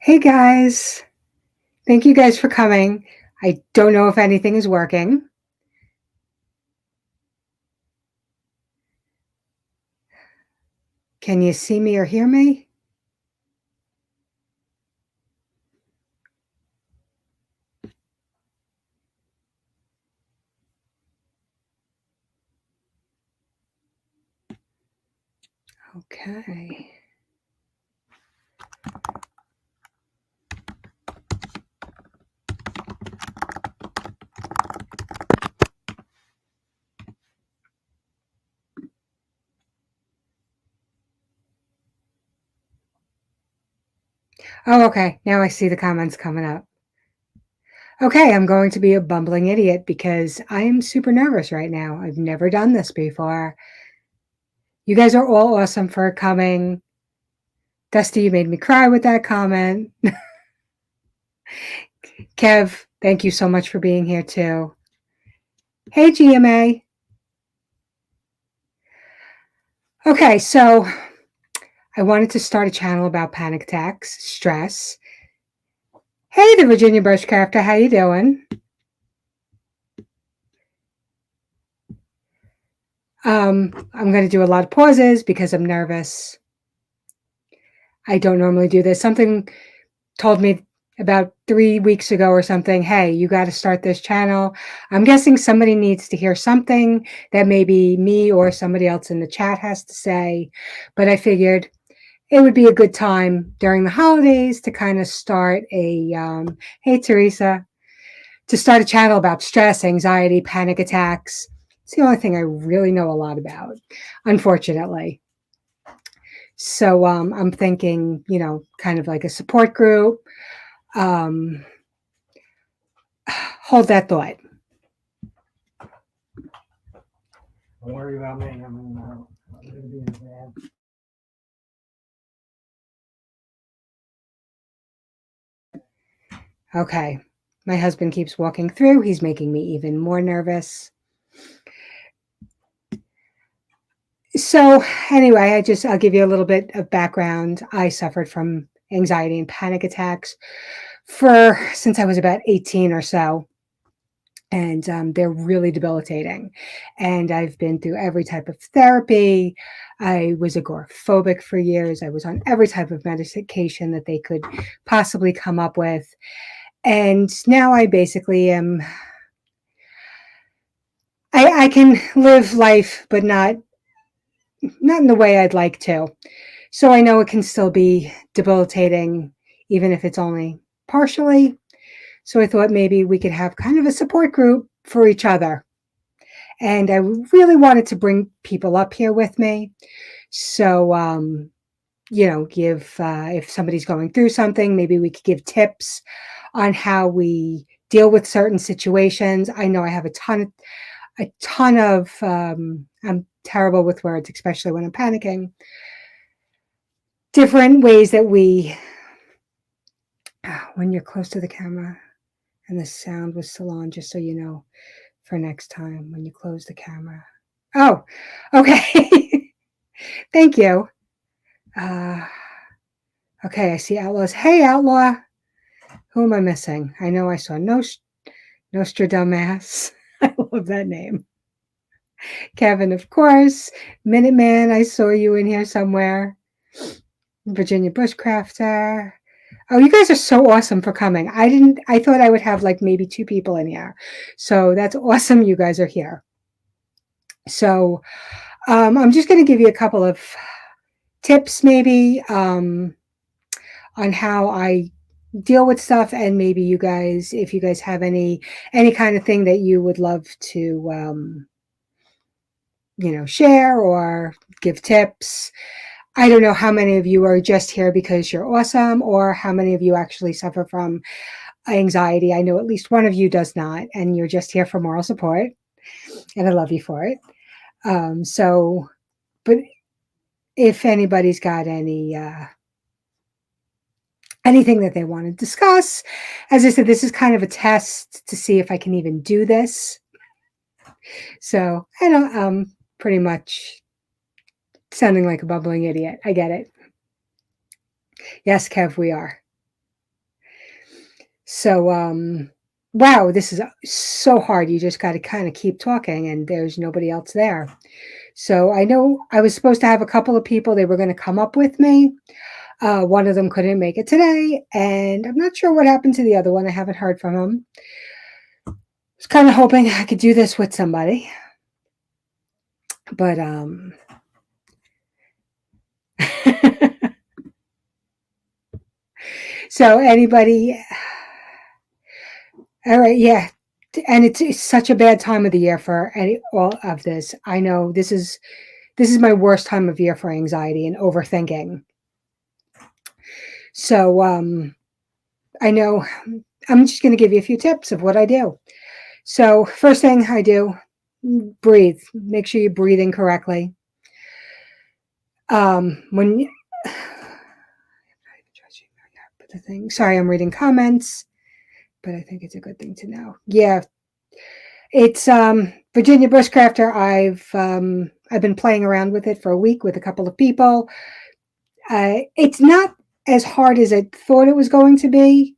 Hey guys, thank you guys for coming. I don't know if anything is working. Can you see me or hear me? Okay. Oh, okay. Now I see the comments coming up. Okay, I'm going to be a bumbling idiot because I am super nervous right now. I've never done this before. You guys are all awesome for coming. Dusty, you made me cry with that comment. Kev, thank you so much for being here too. Hey, GMA. Okay, so I wanted to start a channel about panic attacks, stress. Hey, the Virginia Bushcrafter, how you doing? I'm going to do a lot of pauses because I'm nervous. I don't normally do this. Something told me about 3 weeks ago or something, hey, you got to start this channel. I'm guessing somebody needs to hear something that maybe me or somebody else in the chat has to say. But I figured it would be a good time during the holidays to kind of start hey, Teresa, to start a channel about stress, anxiety, panic attacks. It's the only thing I really know a lot about, unfortunately. So I'm thinking, kind of like a support group. Um, hold that thought. Don't worry about me. I'm going to be in the van. Okay. My husband keeps walking through. He's making me even more nervous. So anyway, I'll give you a little bit of background. I suffered from anxiety and panic attacks since I was about 18 or so. And they're really debilitating. And I've been through every type of therapy. I was agoraphobic for years. I was on every type of medication that they could possibly come up with. And now I basically am, I can live life, but not in the way I'd like to. So I know it can still be debilitating, even if it's only partially. So I thought maybe we could have kind of a support group for each other. And I really wanted to bring people up here with me. So, give, if somebody's going through something, maybe we could give tips on how we deal with certain situations. I know I have a ton of, I'm terrible with words, especially when I'm panicking. Different ways that when you're close to the camera and the sound was still on, just so you know, for next time when you close the camera. Oh, okay. Thank you. Uh, okay, I see Outlaws. Hey, Outlaw. Who am I missing? I know I saw Nostradamus. I love that name. Kevin, of course. Minuteman, I saw you in here somewhere. Virginia Bushcrafter. Oh, you guys are so awesome for coming. I thought I would have like maybe 2 people in here. So that's awesome. You guys are here. So I'm just going to give you a couple of tips maybe on how I deal with stuff, and maybe you guys, if you guys have any kind of thing that you would love to share or give tips. I don't know how many of you are just here because you're awesome, or how many of you actually suffer from anxiety. I know at least one of you does not, and you're just here for moral support, and I love you for it. But if anybody's got anything that they want to discuss, as I said, this is kind of a test to see if I can even do this. So I don't pretty much sounding like a bumbling idiot. I get it. Yes, Kev, we are. So, wow, this is so hard. You just got to kind of keep talking, and there's nobody else there. So I know I was supposed to have a couple of people. They were going to come up with me. One of them couldn't make it today, and I'm not sure what happened to the other one. I haven't heard from him. I was kind of hoping I could do this with somebody, but so anybody, all right, yeah. And it's such a bad time of the year for all of this. I know this is my worst time of year for anxiety and overthinking. So I know I'm just going to give you a few tips of what I do. So first thing I do, breathe. Make sure you're breathing correctly. When you, the thing. Sorry, I'm reading comments, but I think it's a good thing to know. Yeah, it's Virginia Bushcrafter. I've been playing around with it for a week with a couple of people. It's not as hard as I thought it was going to be,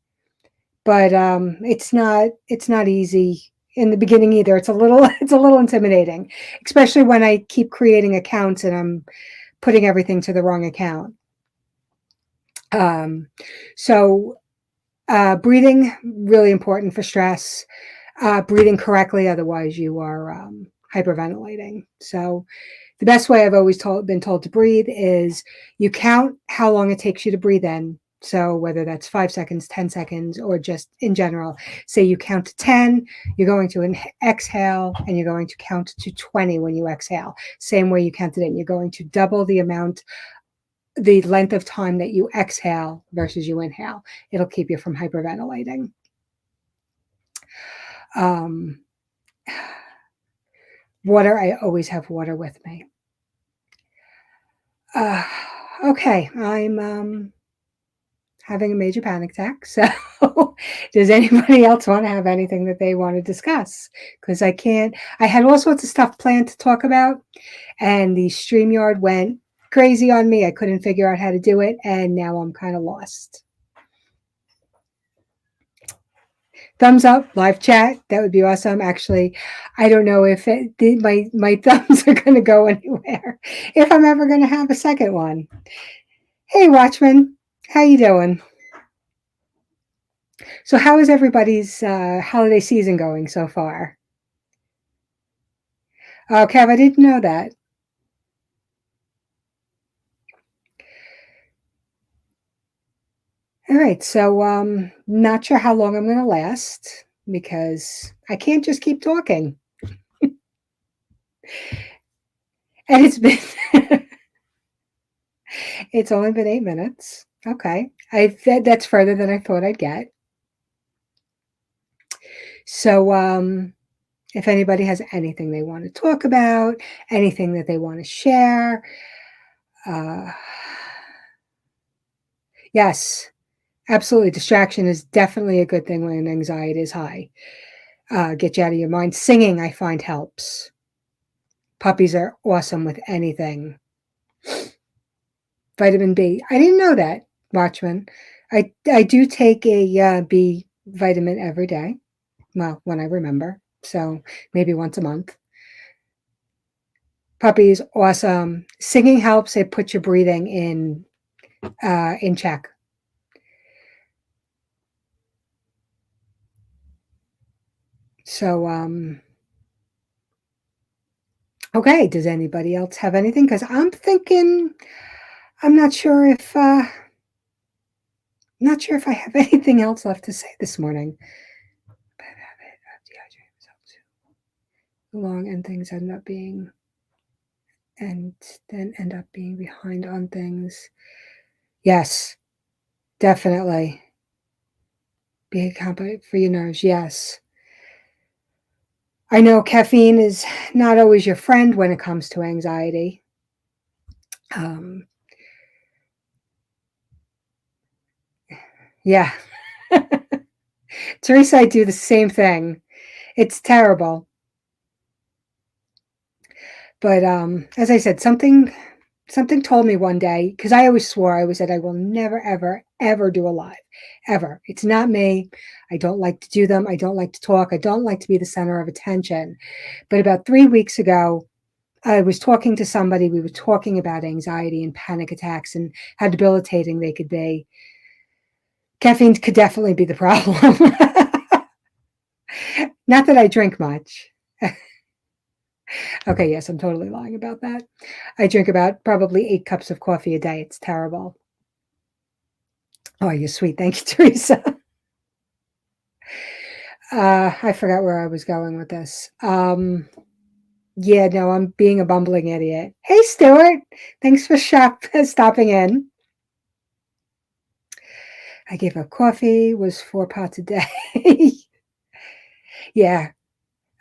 but it's not easy in the beginning either. It's a little intimidating, especially when I keep creating accounts and I'm putting everything to the wrong account. So breathing, really important for stress. Breathing correctly, otherwise you are hyperventilating. So the best way I've always been told to breathe is you count how long it takes you to breathe in. So whether that's 5 seconds, 10 seconds, or just in general, say you count to 10, you're going to exhale, and you're going to count to 20 when you exhale. Same way you counted in. You're going to double the length of time that you exhale versus you inhale. It'll keep you from hyperventilating. Um, Water, I always have water with me. Okay, I'm having a major panic attack. So, does anybody else want to have anything that they want to discuss? Because I can't. I had all sorts of stuff planned to talk about, and the StreamYard went crazy on me. I couldn't figure out how to do it, and now I'm kind of lost. Thumbs up, live chat. That would be awesome. Actually, I don't know if my thumbs are going to go anywhere. If I'm ever going to have a second one. Hey, Watchman, how you doing? So, how is everybody's holiday season going so far? Oh, Kev, I didn't know that. All right, so not sure how long I'm going to last because I can't just keep talking. And it's only been 8 minutes. Okay, that's further than I thought I'd get. So, if anybody has anything they want to talk about, anything that they want to share, yes, absolutely. Distraction is definitely a good thing when anxiety is high. Get you out of your mind. Singing, I find, helps. Puppies are awesome with anything. Vitamin B. I didn't know that, Watchman. I do take a B vitamin every day. Well, when I remember. So maybe once a month. Puppies, awesome. Singing helps. It puts your breathing in check. So, okay. Does anybody else have anything? Because I'm thinking, I'm not sure if I have anything else left to say this morning. Long and things end up being, and then end up being behind on things. Yes, definitely. Be accountable for your nerves. Yes. I know caffeine is not always your friend when it comes to anxiety. Yeah. Teresa, I do the same thing. It's terrible. But as I said, something something told me one day, because I always swore, I always said, I will never, ever, ever do a live, ever. It's not me. I don't like to do them. I don't like to talk. I don't like to be the center of attention. But about 3 weeks ago, I was talking to somebody. We were talking about anxiety and panic attacks and how debilitating they could be. Caffeine could definitely be the problem. Not that I drink much. Okay, yes, I'm totally lying about that. I drink about probably 8 cups of coffee a day. It's terrible. Oh, you're sweet. Thank you, Teresa. I forgot where I was going with this. Yeah, no, I'm being a bumbling idiot. Hey, Stuart. Thanks for stopping in. I gave up coffee, was 4 pots a day. Yeah.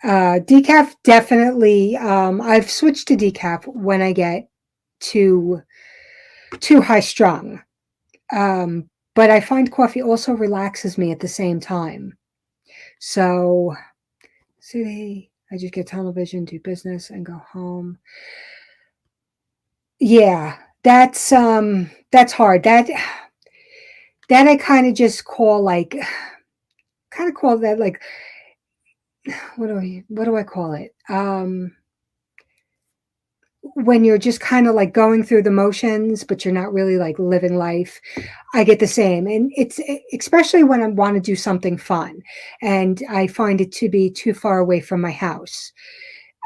Decaf, definitely. I've switched to decaf when I get too high strung. But I find coffee also relaxes me at the same time. So, see, I just get tunnel vision, do business, and go home. Yeah, that's hard. That I kind of just call like, what do I call it? When you're just kind of like going through the motions, but you're not really like living life. I get the same. And it's especially when I want to do something fun and I find it to be too far away from my house.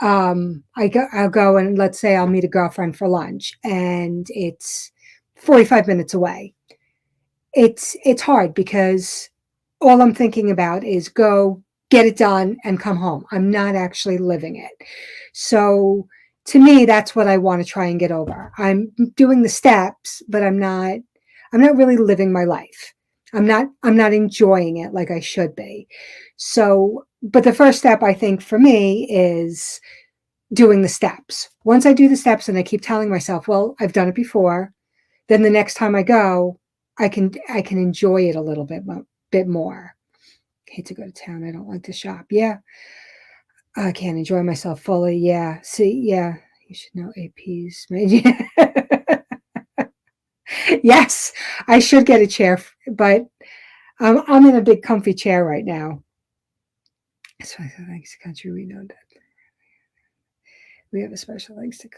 I'll go and let's say I'll meet a girlfriend for lunch and it's 45 minutes away. It's hard because all I'm thinking about is go get it done and come home. I'm not actually living it. So to me, that's what I want to try and get over. I'm doing the steps, but I'm not really living my life. I'm not enjoying it like I should be. So, but the first step I think for me is doing the steps. Once I do the steps and I keep telling myself, well, I've done it before, then the next time I go, I can enjoy it a little bit more. I hate to go to town. I don't like to shop. Yeah. I can't enjoy myself fully. Yeah. See, yeah. You should know APs. Yes, I should get a chair, but I'm in a big comfy chair right now. That's why thanks to country we know that we have a special thanks to.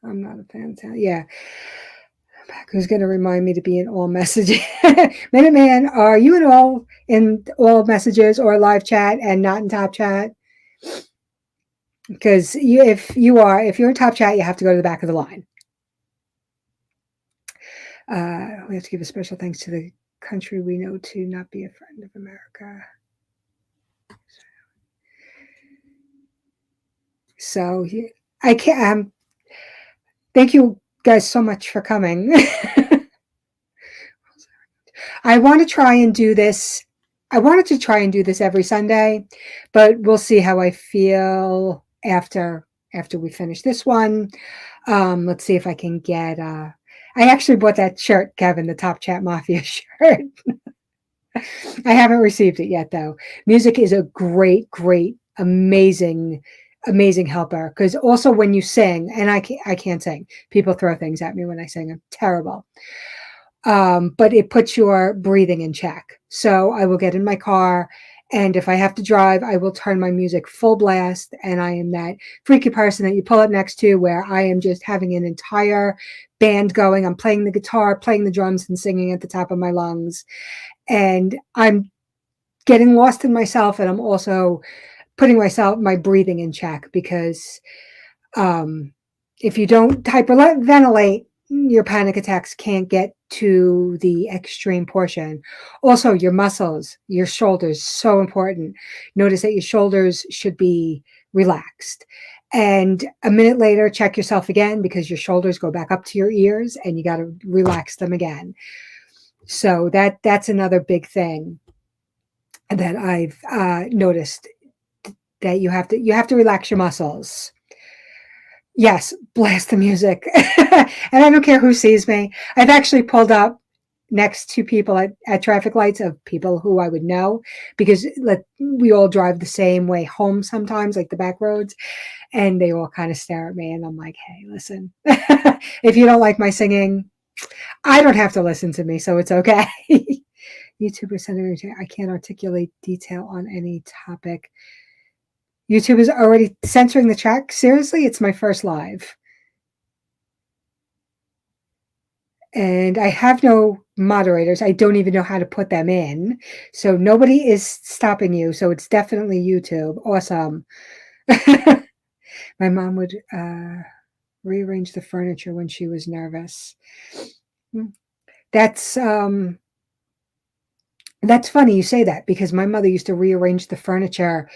I'm not a fan of town. Yeah. Who's going to remind me to be in all messages? Minuteman, are you in all messages or live chat and not in top chat? Because if you're in top chat, you have to go to the back of the line. We have to give a special thanks to the country we know to not be a friend of America. So I can't. Thank you guys so much for coming. I want to try and do this. I wanted to try and do this every Sunday, but we'll see how I feel after we finish this one. Let's see if I can get. I actually bought that shirt, Kevin, the Top Chat Mafia shirt. I haven't received it yet, though. Music is a great, amazing helper. Because also when you sing, and I can't sing. People throw things at me when I sing. I'm terrible. But it puts your breathing in check. So I will get in my car, and if I have to drive, I will turn my music full blast. And I am that freaky person that you pull up next to where I am just having an entire band going. I'm playing the guitar, playing the drums, and singing at the top of my lungs. And I'm getting lost in myself, and I'm also putting my breathing in check because if you don't hyperventilate, your panic attacks can't get to the extreme portion. Also, your muscles, your shoulders, so important. Notice that your shoulders should be relaxed. And a minute later, check yourself again because your shoulders go back up to your ears and you got to relax them again. So that's another big thing that I've noticed, that you have to relax your muscles. Yes, blast the music. And I don't care who sees me. I've actually pulled up next to people at traffic lights of people who I would know because we all drive the same way home sometimes, like the back roads, and they all kind of stare at me, and I'm like, hey, listen, if you don't like my singing, I don't have to listen to me, so it's okay. YouTube is sending me. I can't articulate detail on any topic. YouTube is already censoring the track. Seriously, it's my first live. And I have no moderators. I don't even know how to put them in. So nobody is stopping you. So it's definitely YouTube. Awesome. My mom would rearrange the furniture when she was nervous. That's funny you say that because my mother used to rearrange the furniture.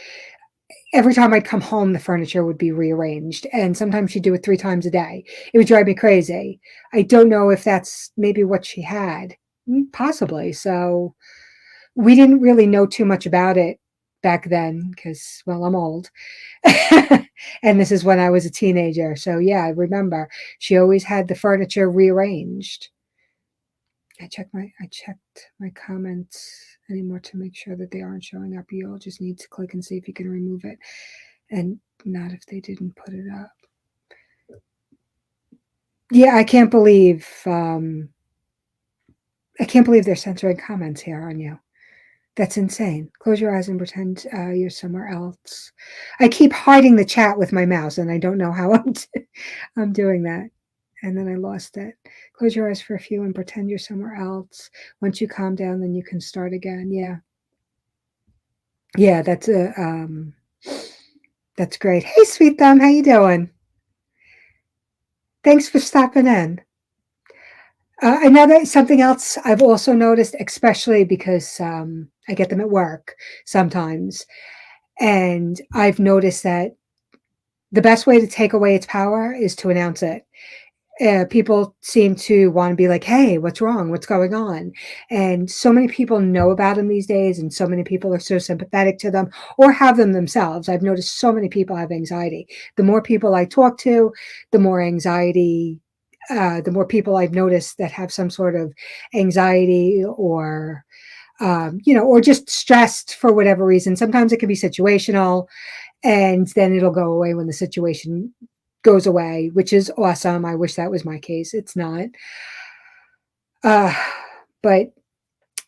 Every time I'd come home, the furniture would be rearranged. And sometimes she'd do it 3 times a day. It would drive me crazy. I don't know if that's maybe what she had. Possibly. So we didn't really know too much about it back then because, well, I'm old. And this is when I was a teenager. So yeah, I remember she always had the furniture rearranged. I checked my comments anymore to make sure that they aren't showing up. You'll just need to click and see if you can remove it, and not if they didn't put it up. Yeah, I can't believe they're censoring comments here on you. That's insane. Close your eyes and pretend you're somewhere else. I keep hiding the chat with my mouse, and I don't know how I'm doing that. And then I lost it. Close your eyes for a few and pretend you're somewhere else. Once you calm down, then you can start again. Yeah. Yeah, that's great. Hey, Sweet Thumb, how you doing? Thanks for stopping in. Another something else I've also noticed, especially because I get them at work sometimes, and I've noticed that the best way to take away its power is to announce it. People seem to want to be like, hey, what's wrong? What's going on? And so many people know about them these days, and so many people are so sympathetic to them or have them themselves. I've noticed so many people have anxiety. The more people I talk to, the more anxiety, the more people I've noticed that have some sort of anxiety or or just stressed for whatever reason. Sometimes it can be situational, and then it'll go away when the situation goes away, which is awesome. I wish that was my case. It's not. But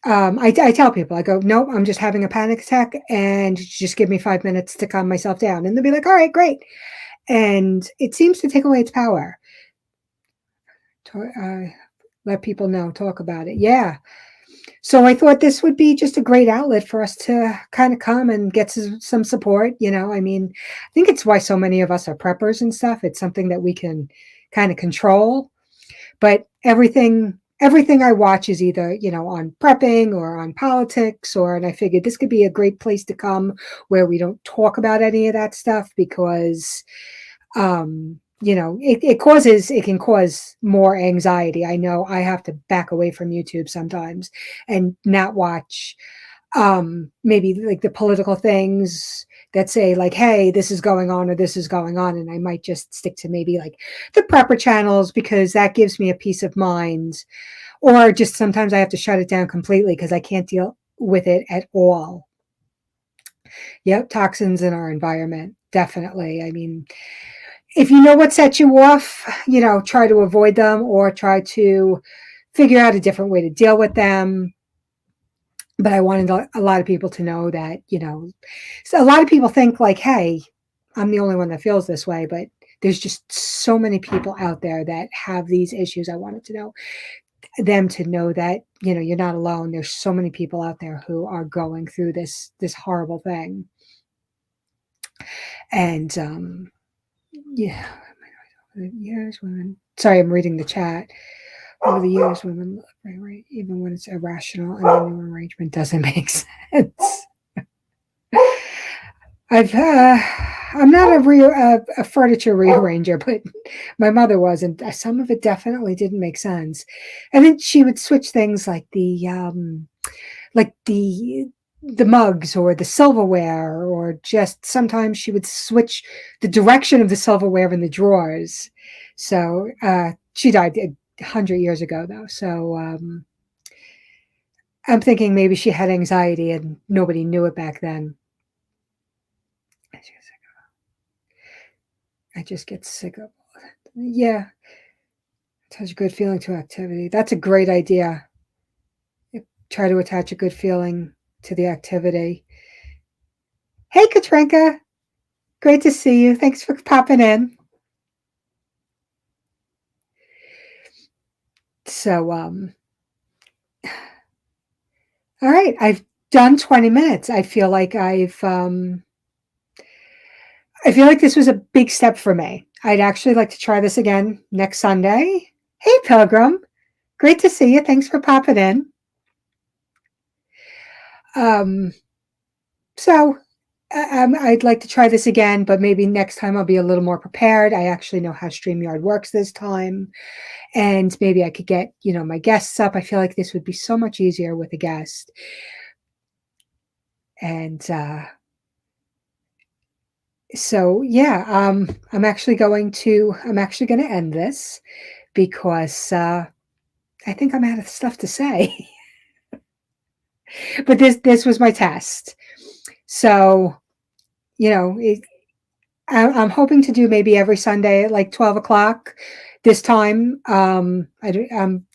I tell people, I go, nope, I'm just having a panic attack and just give me 5 minutes to calm myself down. And they'll be like, all right, great. And it seems to take away its power. Let people know, talk about it. Yeah. So I thought this would be just a great outlet for us to kind of come and get some support. I mean, I think it's why so many of us are preppers and stuff. It's something that we can kind of control. But everything I watch is either, on prepping or on politics, and I figured this could be a great place to come where we don't talk about any of that stuff because it can cause more anxiety. I know I have to back away from YouTube sometimes and not watch maybe like the political things that say like, hey, this is going on or this is going on. And I might just stick to maybe like the prepper channels because that gives me a peace of mind. Or just sometimes I have to shut it down completely because I can't deal with it at all. Yep, toxins in our environment. Definitely. I mean, if you know what sets you off, try to avoid them or try to figure out a different way to deal with them. But I wanted a lot of people to know that, so a lot of people think like, hey, I'm the only one that feels this way, but there's just so many people out there that have these issues. I wanted to know them to know that, you're not alone. There's so many people out there who are going through this horrible thing. And, yeah, years women. Sorry, I'm reading the chat. Over the years, women look right, even when it's irrational and the new arrangement doesn't make sense. I'm not a furniture rearranger, but my mother was, and some of it definitely didn't make sense. And then she would switch things like the mugs or the silverware, or just sometimes she would switch the direction of the silverware in the drawers. So she died 100 years ago, though. So I'm thinking maybe she had anxiety and nobody knew it back then. I just get sick of it. Yeah, attach a good feeling to activity. That's a great idea. Try to attach a good feeling to the activity. Hey, Katrinka. Great to see you. Thanks for popping in. So, all right. I've done 20 minutes. I feel like I feel like this was a big step for me. I'd actually like to try this again next Sunday. Hey, Pilgrim. Great to see you. Thanks for popping in. Um, so I'd like to try this again, but maybe next time I'll be a little more prepared. I actually know how StreamYard works this time, and maybe I could get, my guests up. I feel like this would be so much easier with a guest. And so yeah, I'm actually going to end this because I think I'm out of stuff to say. But this was my test. So, I'm hoping to do maybe every Sunday at like 12 o'clock this time. I'm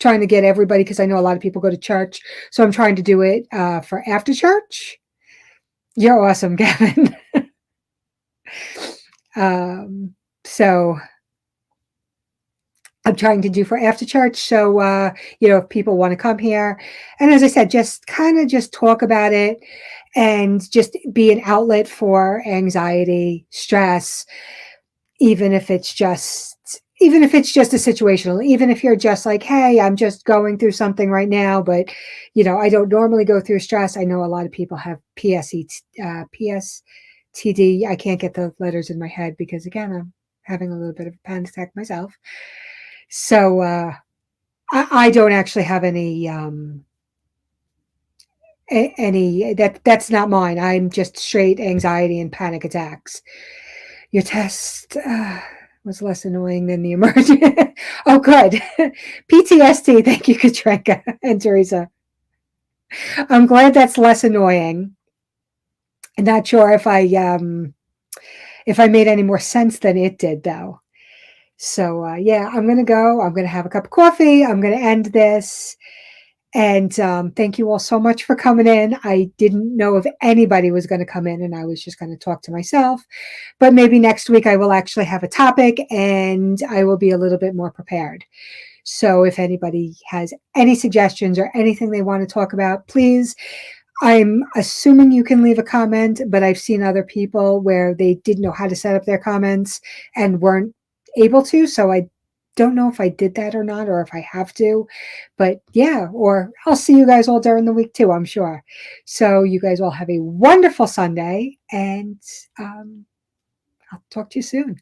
trying to get everybody because I know a lot of people go to church. So I'm trying to do it for after church. You're awesome, Gavin. So I'm trying to do for after church. So, if people want to come here, and as I said, just kind of just talk about it and just be an outlet for anxiety, stress, even if it's just a situational, even if you're just like, hey, I'm just going through something right now, but I don't normally go through stress. I know a lot of people have PSTD. I can't get the letters in my head because again, I'm having a little bit of a panic attack myself. So I don't actually have any that's not mine. I'm just straight anxiety and panic attacks. Your test was less annoying than the emergent. Oh, good. PTSD. Thank you, Katrinka and Teresa. I'm glad that's less annoying. I'm not sure if I made any more sense than it did, though. So yeah, I'm gonna go. I'm gonna have a cup of coffee. I'm gonna end this. And thank you all so much for coming in. I didn't know if anybody was going to come in, and I was just going to talk to myself. But maybe next week I will actually have a topic and I will be a little bit more prepared. So if anybody has any suggestions or anything they want to talk about, please. I'm assuming you can leave a comment, but I've seen other people where they didn't know how to set up their comments and weren't able to. So I don't know if I did that or not, or if I have to, but yeah, or I'll see you guys all during the week too, I'm sure. So you guys all have a wonderful Sunday, and I'll talk to you soon.